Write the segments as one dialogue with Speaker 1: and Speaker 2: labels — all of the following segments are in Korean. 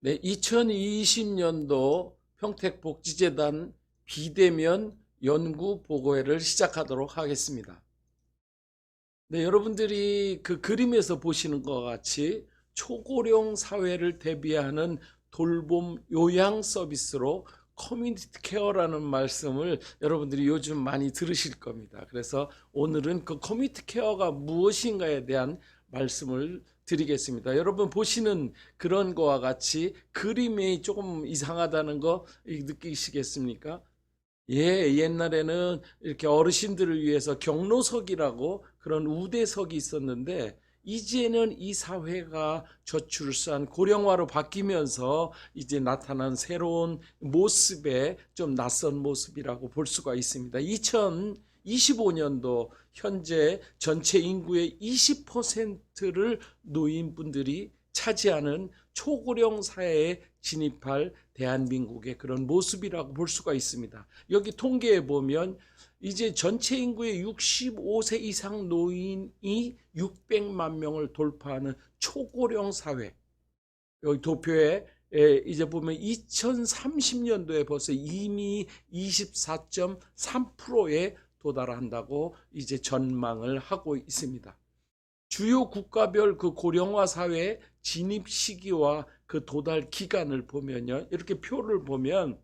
Speaker 1: 네, 2020년도 평택복지재단 비대면 연구 보고회를 시작하도록 하겠습니다. 네, 여러분들이 그 그림에서 보시는 것 같이 초고령 사회를 대비하는 돌봄 요양 서비스로 커뮤니티 케어라는 말씀을 여러분들이 요즘 많이 들으실 겁니다. 그래서 오늘은 그 커뮤니티 케어가 무엇인가에 대한 말씀을 드리겠습니다. 여러분 보시는 그런 거와 같이 그림이 조금 이상하다는 거 느끼시겠습니까? 예, 옛날에는 이렇게 어르신들을 위해서 경로석이라고 그런 우대석이 있었는데, 이제는 이 사회가 저출산 고령화로 바뀌면서 이제 나타난 새로운 모습에 좀 낯선 모습이라고 볼 수가 있습니다. 2025년도 현재 전체 인구의 20%를 노인분들이 차지하는 초고령 사회에 진입할 대한민국의 그런 모습이라고 볼 수가 있습니다. 여기 통계에 보면 이제 전체 인구의 65세 이상 노인이 600만 명을 돌파하는 초고령 사회. 여기 도표에 이제 보면 2030년도에 벌써 이미 24.3%에 도달한다고 이제 전망을 하고 있습니다. 주요 국가별 그 고령화 사회 진입 시기와 그 도달 기간을 보면요. 이렇게 표를 보면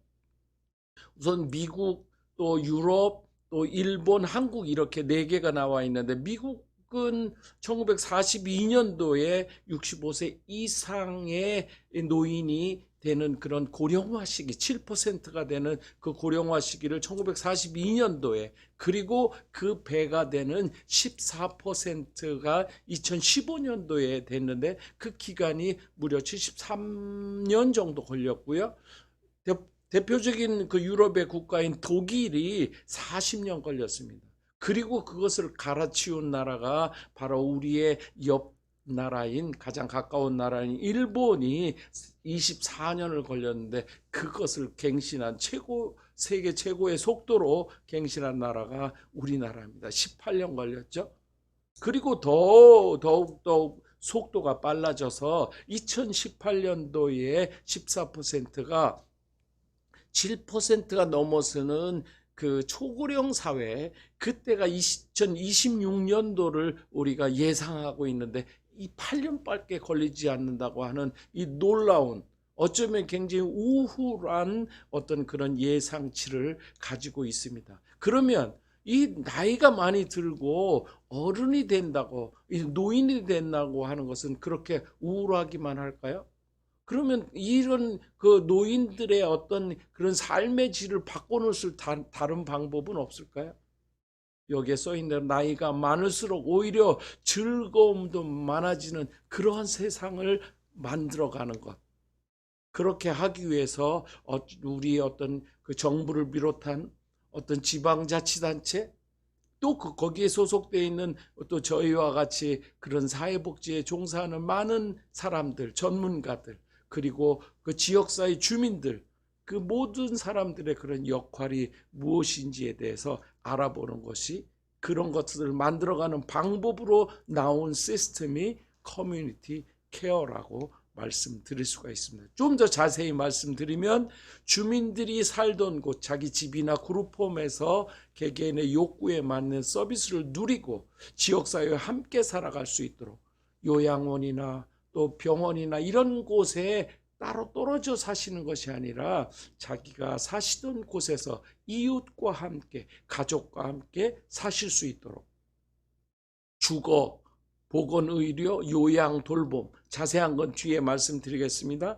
Speaker 1: 우선 미국, 또 유럽, 또 일본, 한국 이렇게 네 개가 나와 있는데, 미국은 1942년도에 65세 이상의 노인이 되는 그런 고령화 시기, 7%가 되는 그 고령화 시기를 1942년도에, 그리고 그 배가 되는 14%가 2015년도에 됐는데, 그 기간이 무려 73년 정도 걸렸고요. 대표적인 그 유럽의 국가인 독일이 40년 걸렸습니다. 그리고 그것을 갈아치운 나라가 바로 우리의 옆 나라인, 가장 가까운 나라인 일본이 24년을 걸렸는데, 그것을 갱신한 세계 최고의 속도로 갱신한 나라가 우리나라입니다. 18년 걸렸죠. 그리고 더욱 속도가 빨라져서 2018년도에 14%가 7%가 넘어서는 그 초고령 사회, 그때가 2026년도를 우리가 예상하고 있는데, 이 8년밖에 걸리지 않는다고 하는 이 놀라운, 어쩌면 굉장히 우울한 어떤 그런 예상치를 가지고 있습니다. 그러면 이 나이가 많이 들고 어른이 된다고, 노인이 된다고 하는 것은 그렇게 우울하기만 할까요? 그러면 이런 그 노인들의 어떤 그런 삶의 질을 바꿔놓을 다른 방법은 없을까요? 여기에 써 있는 나이가 많을수록 오히려 즐거움도 많아지는 그러한 세상을 만들어가는 것. 그렇게 하기 위해서 우리 어떤 그 정부를 비롯한 어떤 지방자치단체, 또 거기에 소속되어 있는 또 저희와 같이 그런 사회복지에 종사하는 많은 사람들, 전문가들, 그리고 그 지역사회 주민들, 그 모든 사람들의 그런 역할이 무엇인지에 대해서 알아보는 것이, 그런 것들을 만들어가는 방법으로 나온 시스템이 커뮤니티 케어라고 말씀드릴 수가 있습니다. 좀 더 자세히 말씀드리면, 주민들이 살던 곳, 자기 집이나 그룹홈에서 개개인의 욕구에 맞는 서비스를 누리고 지역사회와 함께 살아갈 수 있도록, 요양원이나 또 병원이나 이런 곳에 따로 떨어져 사시는 것이 아니라 자기가 사시던 곳에서 이웃과 함께, 가족과 함께 사실 수 있도록 주거, 보건의료, 요양, 돌봄, 자세한 건 뒤에 말씀드리겠습니다.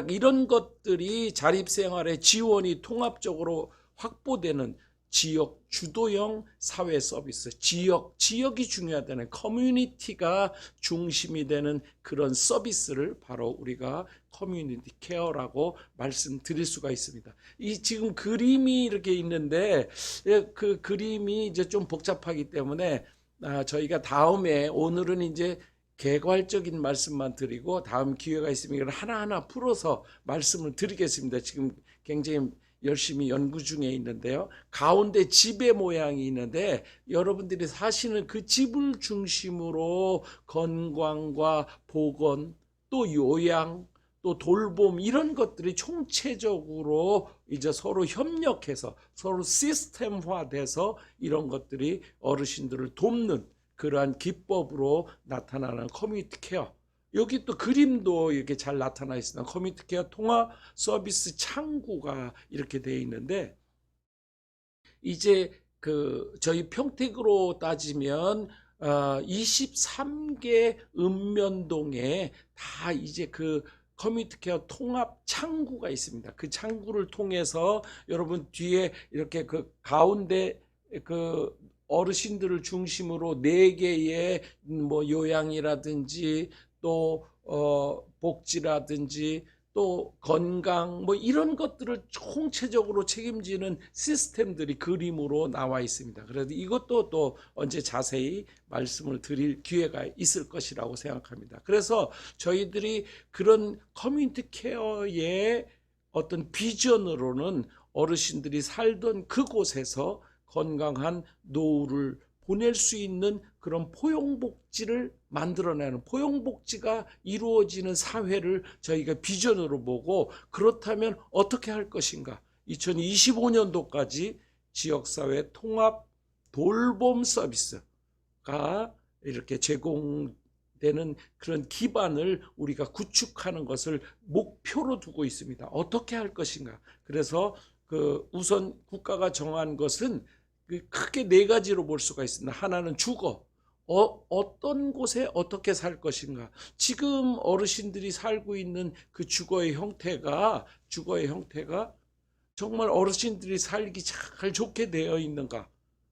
Speaker 1: 이런 것들이 자립생활의 지원이 통합적으로 확보되는 지역 주도형 사회 서비스, 지역이 중요하다는, 커뮤니티가 중심이 되는 그런 서비스를 바로 우리가 커뮤니티 케어라고 말씀드릴 수가 있습니다. 이 지금 그림이 이렇게 있는데, 그 그림이 이제 좀 복잡하기 때문에 저희가 다음에, 오늘은 이제 개괄적인 말씀만 드리고 다음 기회가 있으면 하나하나 풀어서 말씀을 드리겠습니다. 지금 굉장히 열심히 연구 중에 있는데요. 가운데 집의 모양이 있는데, 여러분들이 사시는 그 집을 중심으로 건강과 보건, 또 요양, 또 돌봄 이런 것들이 총체적으로 이제 서로 협력해서 서로 시스템화돼서 이런 것들이 어르신들을 돕는 그러한 기법으로 나타나는 커뮤니티 케어. 여기 또 그림도 이렇게 잘 나타나 있습니다. 커뮤니티 케어 통합 서비스 창구가 이렇게 되어 있는데, 이제 그 저희 평택으로 따지면 23개 읍면동에 다 이제 그 커뮤니티 케어 통합 창구가 있습니다. 그 창구를 통해서 여러분 뒤에 이렇게 그 가운데 그 어르신들을 중심으로 4개의 뭐 요양이라든지 또 복지라든지 또 건강 뭐 이런 것들을 총체적으로 책임지는 시스템들이 그림으로 나와 있습니다. 그래서 이것도 또 언제 자세히 말씀을 드릴 기회가 있을 것이라고 생각합니다. 그래서 저희들이 그런 커뮤니티 케어의 어떤 비전으로는 어르신들이 살던 그곳에서 건강한 노후를 보낼 수 있는 그런 포용복지를 만들어내는, 포용복지가 이루어지는 사회를 저희가 비전으로 보고, 그렇다면 어떻게 할 것인가. 2025년도까지 지역사회 통합 돌봄 서비스가 이렇게 제공되는 그런 기반을 우리가 구축하는 것을 목표로 두고 있습니다. 어떻게 할 것인가. 그래서 그 우선 국가가 정한 것은 크게 4가지로 볼 수가 있습니다. 하나는 주거. 어떤 곳에 어떻게 살 것인가. 지금 어르신들이 살고 있는 그 주거의 형태가 정말 어르신들이 살기 잘 좋게 되어 있는가.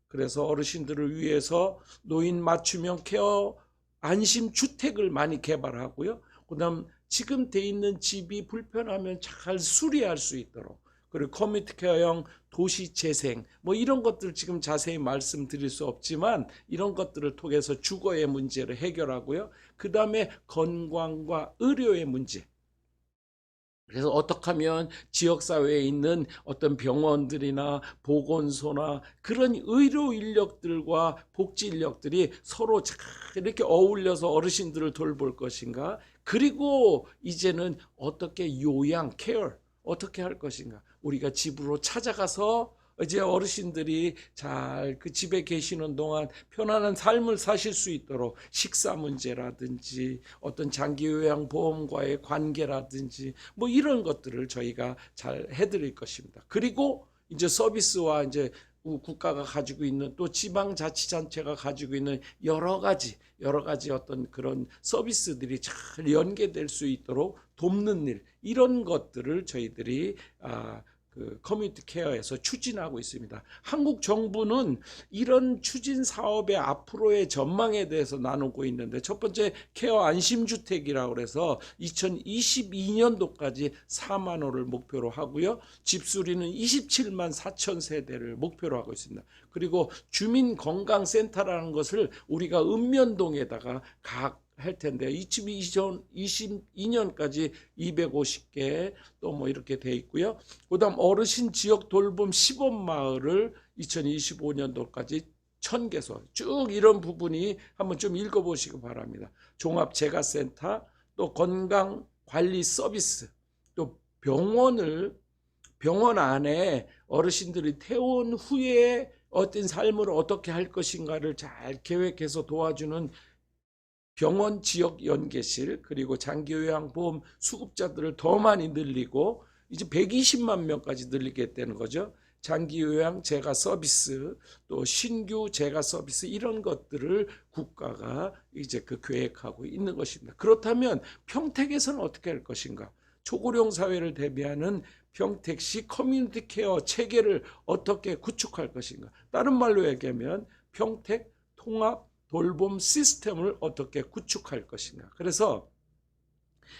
Speaker 1: 그래서 어르신들을 위해서 노인 맞춤형 케어 안심주택을 많이 개발하고요. 그다음 지금 돼 있는 집이 불편하면 잘 수리할 수 있도록, 그리고 커뮤니티 케어형 도시 재생 뭐 이런 것들 지금 자세히 말씀드릴 수 없지만 이런 것들을 통해서 주거의 문제를 해결하고요. 그 다음에 건강과 의료의 문제. 그래서 어떻게 하면 지역사회에 있는 어떤 병원들이나 보건소나 그런 의료 인력들과 복지 인력들이 서로 잘 이렇게 어울려서 어르신들을 돌볼 것인가. 그리고 이제는 어떻게 요양, 케어 어떻게 할 것인가. 우리가 집으로 찾아가서 이제 어르신들이 잘 그 집에 계시는 동안 편안한 삶을 사실 수 있도록 식사 문제라든지 어떤 장기요양보험과의 관계라든지 뭐 이런 것들을 저희가 잘 해드릴 것입니다. 그리고 이제 서비스와 이제 국가가 가지고 있는 또 지방자치단체가 가지고 있는 여러 가지 어떤 그런 서비스들이 잘 연계될 수 있도록 돕는 일, 이런 것들을 저희들이 그 커뮤니티 케어에서 추진하고 있습니다. 한국 정부는 이런 추진 사업의 앞으로의 전망에 대해서 나누고 있는데, 첫 번째 케어 안심주택이라고 해서 2022년도까지 4만 호를 목표로 하고요. 집수리는 27만 4천 세대를 목표로 하고 있습니다. 그리고 주민건강센터라는 것을 우리가 읍면동에다가 할 텐데 2022년까지 250개 또 뭐 이렇게 돼 있고요. 그다음 어르신 지역 돌봄 시범 마을을 2025년도까지 1000개소 쭉 이런 부분이 한번 좀 읽어보시기 바랍니다. 종합 재가센터, 또 건강 관리 서비스, 또 병원 안에 어르신들이 퇴원 후에 어떤 삶을 어떻게 할 것인가를 잘 계획해서 도와주는 병원 지역 연계실, 그리고 장기요양보험 수급자들을 더 많이 늘리고 이제 120만 명까지 늘리겠다는 거죠. 장기요양 재가 서비스, 또 신규 재가 서비스, 이런 것들을 국가가 이제 그 계획하고 있는 것입니다. 그렇다면 평택에서는 어떻게 할 것인가? 초고령 사회를 대비하는 평택시 커뮤니티 케어 체계를 어떻게 구축할 것인가? 다른 말로 얘기하면 평택 통합 돌봄 시스템을 어떻게 구축할 것인가. 그래서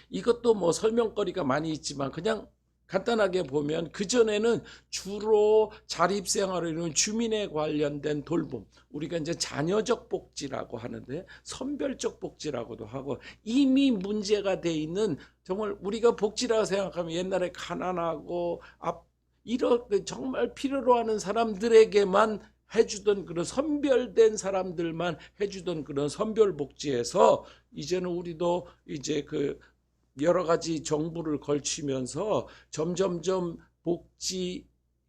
Speaker 1: 이것도 뭐 설명거리가 많이 있지만 그냥 간단하게 보면, 그전에는 주로 자립생활을 이루는 주민에 관련된 돌봄, 우리가 이제 자녀적 복지라고 하는데 선별적 복지라고도 하고, 이미 문제가 돼 있는, 정말 우리가 복지라고 생각하면 옛날에 가난하고 이렇게 정말 필요로 하는 사람들에게만 해주던 그런 선별된 사람들만 해주던 그런 선별복지에서 이제는 우리도 이제 그 여러 가지 정부를 걸치면서 점점점 복지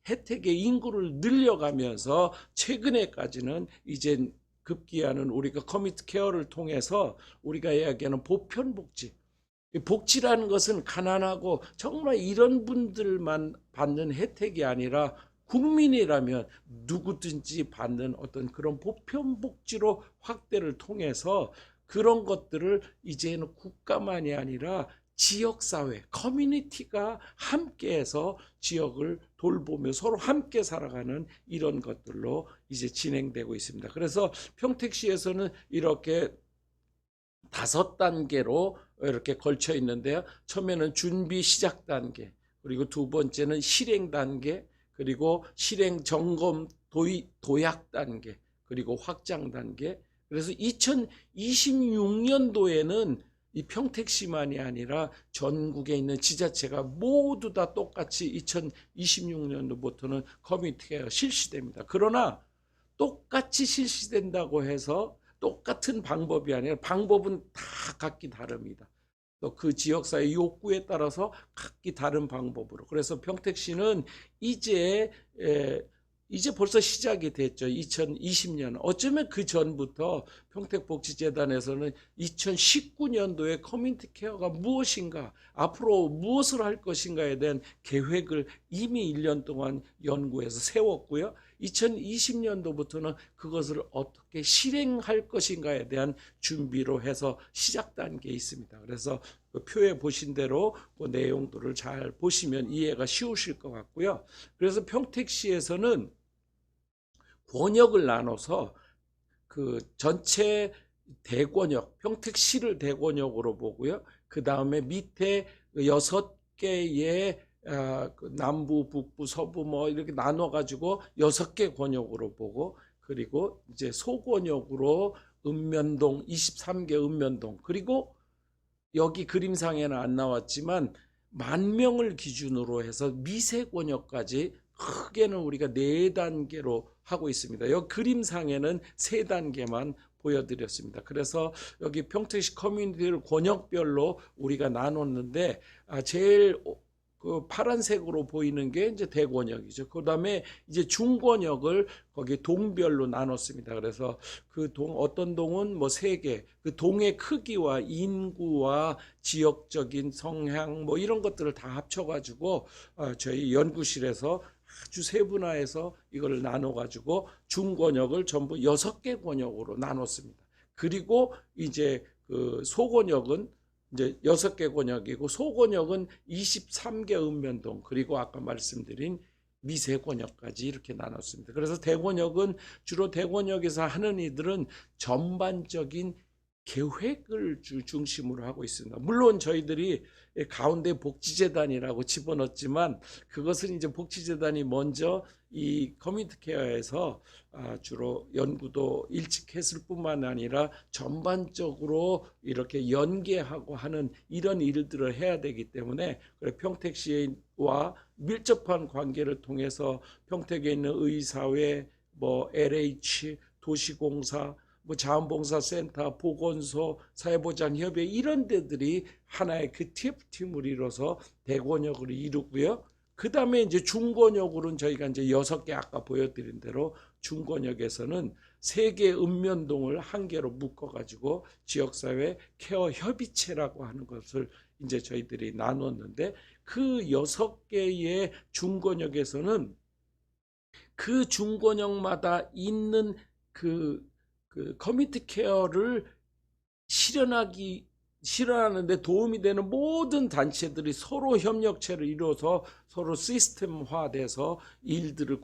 Speaker 1: 혜택의 인구를 늘려가면서 최근에까지는 이제 급기야는 우리가 커뮤니티 케어를 통해서 우리가 이야기하는 보편복지, 복지라는 것은 가난하고 정말 이런 분들만 받는 혜택이 아니라 국민이라면 누구든지 받는 어떤 그런 보편복지로 확대를 통해서 그런 것들을 이제는 국가만이 아니라 지역사회, 커뮤니티가 함께해서 지역을 돌보며 서로 함께 살아가는 이런 것들로 이제 진행되고 있습니다. 그래서 평택시에서는 이렇게 5단계로 이렇게 걸쳐 있는데요. 처음에는 준비 시작 단계, 그리고 두 번째는 실행 단계, 그리고 실행 점검 도약 단계, 그리고 확장 단계. 그래서 2026년도에는 이 평택시만이 아니라 전국에 있는 지자체가 모두 다 똑같이 2026년도부터는 커뮤니티가 실시됩니다. 그러나 똑같이 실시된다고 해서 똑같은 방법이 아니라 방법은 다 각기 다릅니다. 또 그 지역사회 욕구에 따라서 각기 다른 방법으로. 그래서 평택시는 이제 벌써 시작이 됐죠. 2020년. 어쩌면 그 전부터 평택복지재단에서는 2019년도에 커뮤니티 케어가 무엇인가, 앞으로 무엇을 할 것인가에 대한 계획을 이미 1년 동안 연구해서 세웠고요. 2020년도부터는 그것을 어떻게 실행할 것인가에 대한 준비로 해서 시작 단계에 있습니다. 그래서 그 표에 보신 대로 그 내용들을 잘 보시면 이해가 쉬우실 것 같고요. 그래서 평택시에서는 권역을 나눠서 그 전체 대권역, 평택시를 대권역으로 보고요. 그 다음에 밑에 6개의 남부, 북부, 서부 뭐 이렇게 나눠가지고 6개 권역으로 보고, 그리고 이제 소권역으로 읍면동 23개 읍면동, 그리고 여기 그림상에는 안 나왔지만 10,000명을 기준으로 해서 미세권역까지 크게는 우리가 4단계로 하고 있습니다. 여기 그림상에는 3단계만 보여드렸습니다. 그래서 여기 평택시 커뮤니티를 권역별로 우리가 나눴는데 제일 그 파란색으로 보이는 게 이제 대권역이죠. 그 다음에 이제 중권역을 거기 동별로 나눴습니다. 그래서 그 어떤 동은 뭐 3개, 그 동의 크기와 인구와 지역적인 성향 뭐 이런 것들을 다 합쳐가지고 저희 연구실에서 아주 세분화해서 이걸 나눠가지고 중권역을 전부 6개 권역으로 나눴습니다. 그리고 이제 그 소권역은 이제 6개 권역이고, 소권역은 23개 읍면동, 그리고 아까 말씀드린 미세권역까지 이렇게 나눴습니다. 그래서 대권역은 주로 대권역에서 하는 이들은 전반적인 계획을 중심으로 하고 있습니다. 물론 저희들이 가운데 복지재단이라고 집어넣었지만 그것은 이제 복지재단이 먼저 이 커뮤니티 케어에서 주로 연구도 일찍 했을 뿐만 아니라 전반적으로 이렇게 연계하고 하는 이런 일들을 해야 되기 때문에 평택시와 밀접한 관계를 통해서 평택에 있는 의사회, 뭐 LH, 도시공사, 뭐 자원봉사센터, 보건소, 사회보장협의회 이런 데들이 하나의 그 TF팀을 이뤄서 대권역을 이루고요. 그 다음에 이제 중권역으로는 저희가 이제 6개 아까 보여드린 대로 중권역에서는 3개 읍면동을 1개로 묶어가지고 지역사회 케어 협의체라고 하는 것을 이제 저희들이 나눴는데, 그 6개의 중권역에서는 그 중권역마다 있는 그 커뮤니티 케어를 실현하는데 도움이 되는 모든 단체들이 서로 협력체를 이루어서 서로 시스템화돼서 일들을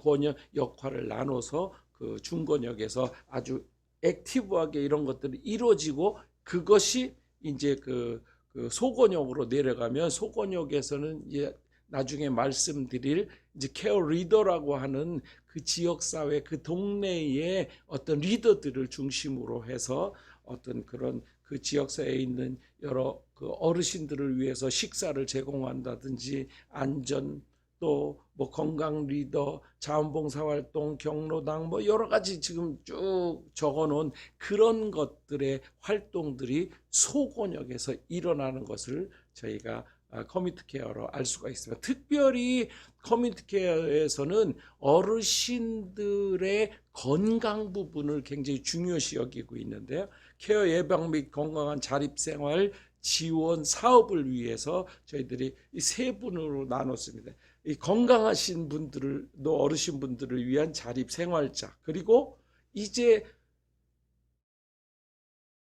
Speaker 1: 역할을 나눠서 그 중권역에서 아주 액티브하게 이런 것들이 이루어지고, 그것이 이제 그 소권역으로 내려가면 소권역에서는 이제 나중에 말씀드릴 이제 케어 리더라고 하는 그 지역사회, 그 동네의 어떤 리더들을 중심으로 해서 어떤 그런 그 지역사회에 있는 여러 그 어르신들을 위해서 식사를 제공한다든지, 안전, 또 뭐 건강 리더, 자원봉사활동, 경로당 뭐 여러 가지 지금 쭉 적어놓은 그런 것들의 활동들이 소권역에서 일어나는 것을 저희가 커뮤니티 케어로 알 수가 있습니다. 특별히 커뮤니티 케어에서는 어르신들의 건강 부분을 굉장히 중요시 여기고 있는데요. 케어 예방 및 건강한 자립생활 지원 사업을 위해서 저희들이 이 세 분으로 나눴습니다. 이 건강하신 분들을 또 어르신 분들을 위한 자립생활자, 그리고 이제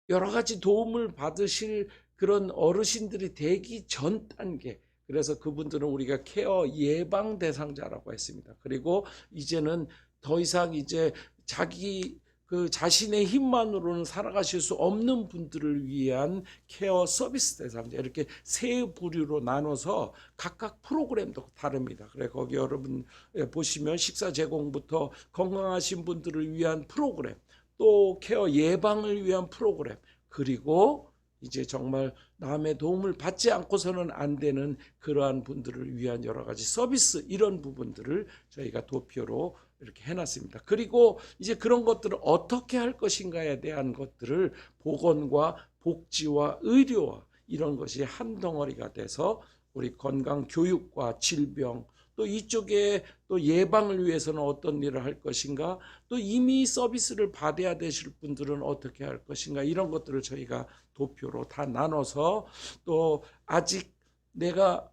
Speaker 1: 여러 가지 도움을 받으실 그런 어르신들이 되기 전 단계, 그래서 그분들은 우리가 케어 예방 대상자라고 했습니다. 그리고 이제는 더 이상 이제 자기 그 자신의 힘만으로는 살아가실 수 없는 분들을 위한 케어 서비스 대상자, 이렇게 세 부류로 나눠서 각각 프로그램도 다릅니다. 그래 거기 여러분 보시면 식사 제공부터 건강하신 분들을 위한 프로그램, 또 케어 예방을 위한 프로그램, 그리고 이제 정말 남의 도움을 받지 않고서는 안 되는 그러한 분들을 위한 여러 가지 서비스, 이런 부분들을 저희가 도표로 이렇게 해놨습니다. 그리고 이제 그런 것들을 어떻게 할 것인가에 대한 것들을 보건과 복지와 의료와 이런 것이 한 덩어리가 돼서 우리 건강 교육과 질병, 또 이쪽에 또 예방을 위해서는 어떤 일을 할 것인가, 또 이미 서비스를 받아야 되실 분들은 어떻게 할 것인가, 이런 것들을 저희가 도표로 다 나눠서, 또 아직 내가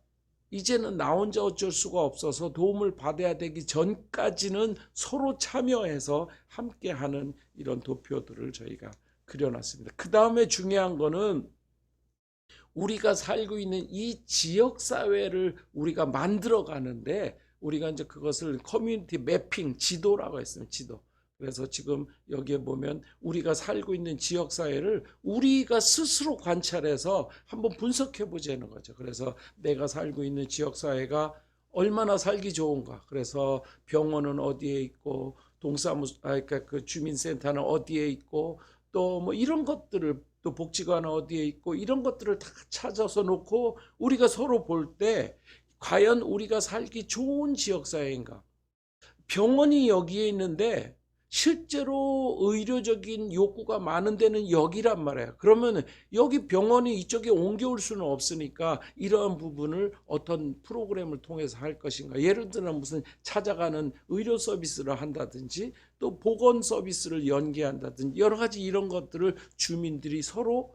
Speaker 1: 이제는 나 혼자 어쩔 수가 없어서 도움을 받아야 되기 전까지는 서로 참여해서 함께하는 이런 도표들을 저희가 그려놨습니다. 그 다음에 중요한 거는 우리가 살고 있는 이 지역 사회를 우리가 만들어 가는데, 우리가 이제 그것을 커뮤니티 매핑 지도라고 했습니다. 지도. 그래서 지금 여기에 보면 우리가 살고 있는 지역 사회를 우리가 스스로 관찰해서 한번 분석해 보자는 거죠. 그래서 내가 살고 있는 지역 사회가 얼마나 살기 좋은가. 그래서 병원은 어디에 있고, 그러니까 그 주민센터는 어디에 있고, 또 뭐 이런 것들을, 또 복지관은 어디에 있고, 이런 것들을 다 찾아서 놓고 우리가 서로 볼 때 과연 우리가 살기 좋은 지역사회인가. 병원이 여기에 있는데 실제로 의료적인 욕구가 많은 데는 여기란 말이에요. 그러면 여기 병원이 이쪽에 옮겨올 수는 없으니까 이러한 부분을 어떤 프로그램을 통해서 할 것인가. 예를 들어 무슨 찾아가는 의료 서비스를 한다든지, 또 보건 서비스를 연계한다든지, 여러 가지 이런 것들을 주민들이 서로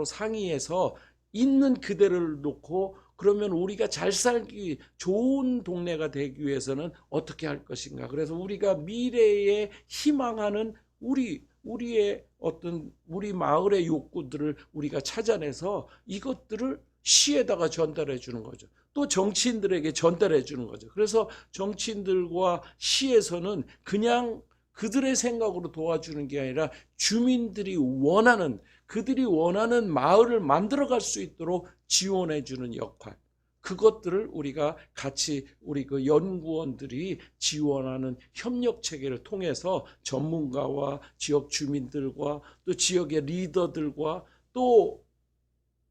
Speaker 1: 상의해서 있는 그대를 놓고, 그러면 우리가 잘 살기 좋은 동네가 되기 위해서는 어떻게 할 것인가. 그래서 우리가 미래에 희망하는 우리의 어떤 우리 마을의 욕구들을 우리가 찾아내서 이것들을 시에다가 전달해 주는 거죠. 또 정치인들에게 전달해 주는 거죠. 그래서 정치인들과 시에서는 그냥 그들의 생각으로 도와주는 게 아니라 주민들이 원하는, 그들이 원하는 마을을 만들어갈 수 있도록 지원해 주는 역할, 그것들을 우리가 같이 우리 그 연구원들이 지원하는 협력 체계를 통해서 전문가와 지역 주민들과 또 지역의 리더들과 또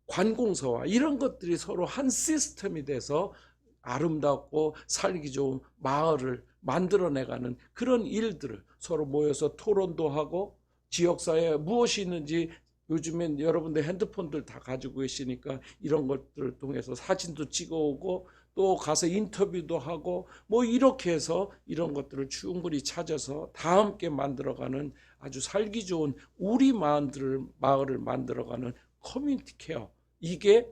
Speaker 1: 관공서와 이런 것들이 서로 한 시스템이 돼서 아름답고 살기 좋은 마을을 만들어내가는 그런 일들을 서로 모여서 토론도 하고, 지역사회에 무엇이 있는지 요즘엔 여러분들 핸드폰들 다 가지고 계시니까 이런 것들을 통해서 사진도 찍어오고, 또 가서 인터뷰도 하고, 뭐 이렇게 해서 이런 것들을 충분히 찾아서 다 함께 만들어가는 아주 살기 좋은 우리 마을을 만들어가는 커뮤니티 케어, 이게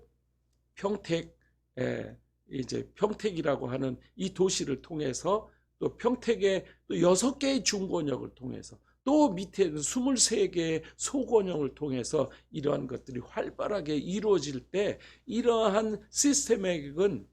Speaker 1: 이제 평택이라고 하는 이 도시를 통해서, 또 평택의 또 6개의 중권역을 통해서, 또 밑에 23개의 소권역을 통해서 이러한 것들이 활발하게 이루어질 때, 이러한 시스템액은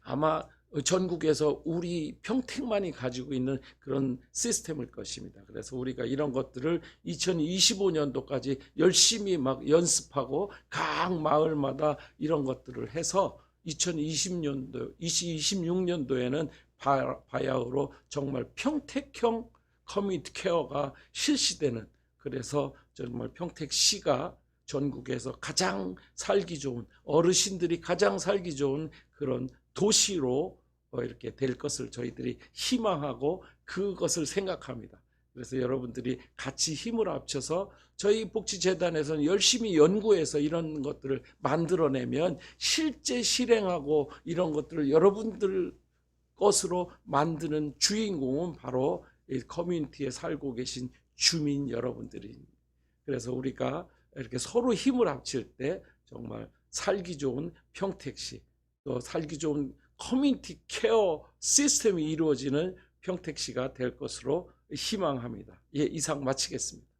Speaker 1: 아마 전국에서 우리 평택만이 가지고 있는 그런 시스템일 것입니다. 그래서 우리가 이런 것들을 2025년도까지 열심히 막 연습하고 각 마을마다 이런 것들을 해서 2026년도에는 바야흐로 정말 평택형 커뮤니티 케어가 실시되는, 그래서 정말 평택시가 전국에서 가장 살기 좋은, 어르신들이 가장 살기 좋은 그런 도시로 이렇게 될 것을 저희들이 희망하고 그것을 생각합니다. 그래서 여러분들이 같이 힘을 합쳐서 저희 복지재단에서는 열심히 연구해서 이런 것들을 만들어내면 실제 실행하고 이런 것들을 여러분들 것으로 만드는 주인공은 바로 이 커뮤니티에 살고 계신 주민 여러분들입니다. 그래서 우리가 이렇게 서로 힘을 합칠 때 정말 살기 좋은 평택시, 또 살기 좋은 커뮤니티 케어 시스템이 이루어지는 평택시가 될 것으로 희망합니다. 예, 이상 마치겠습니다.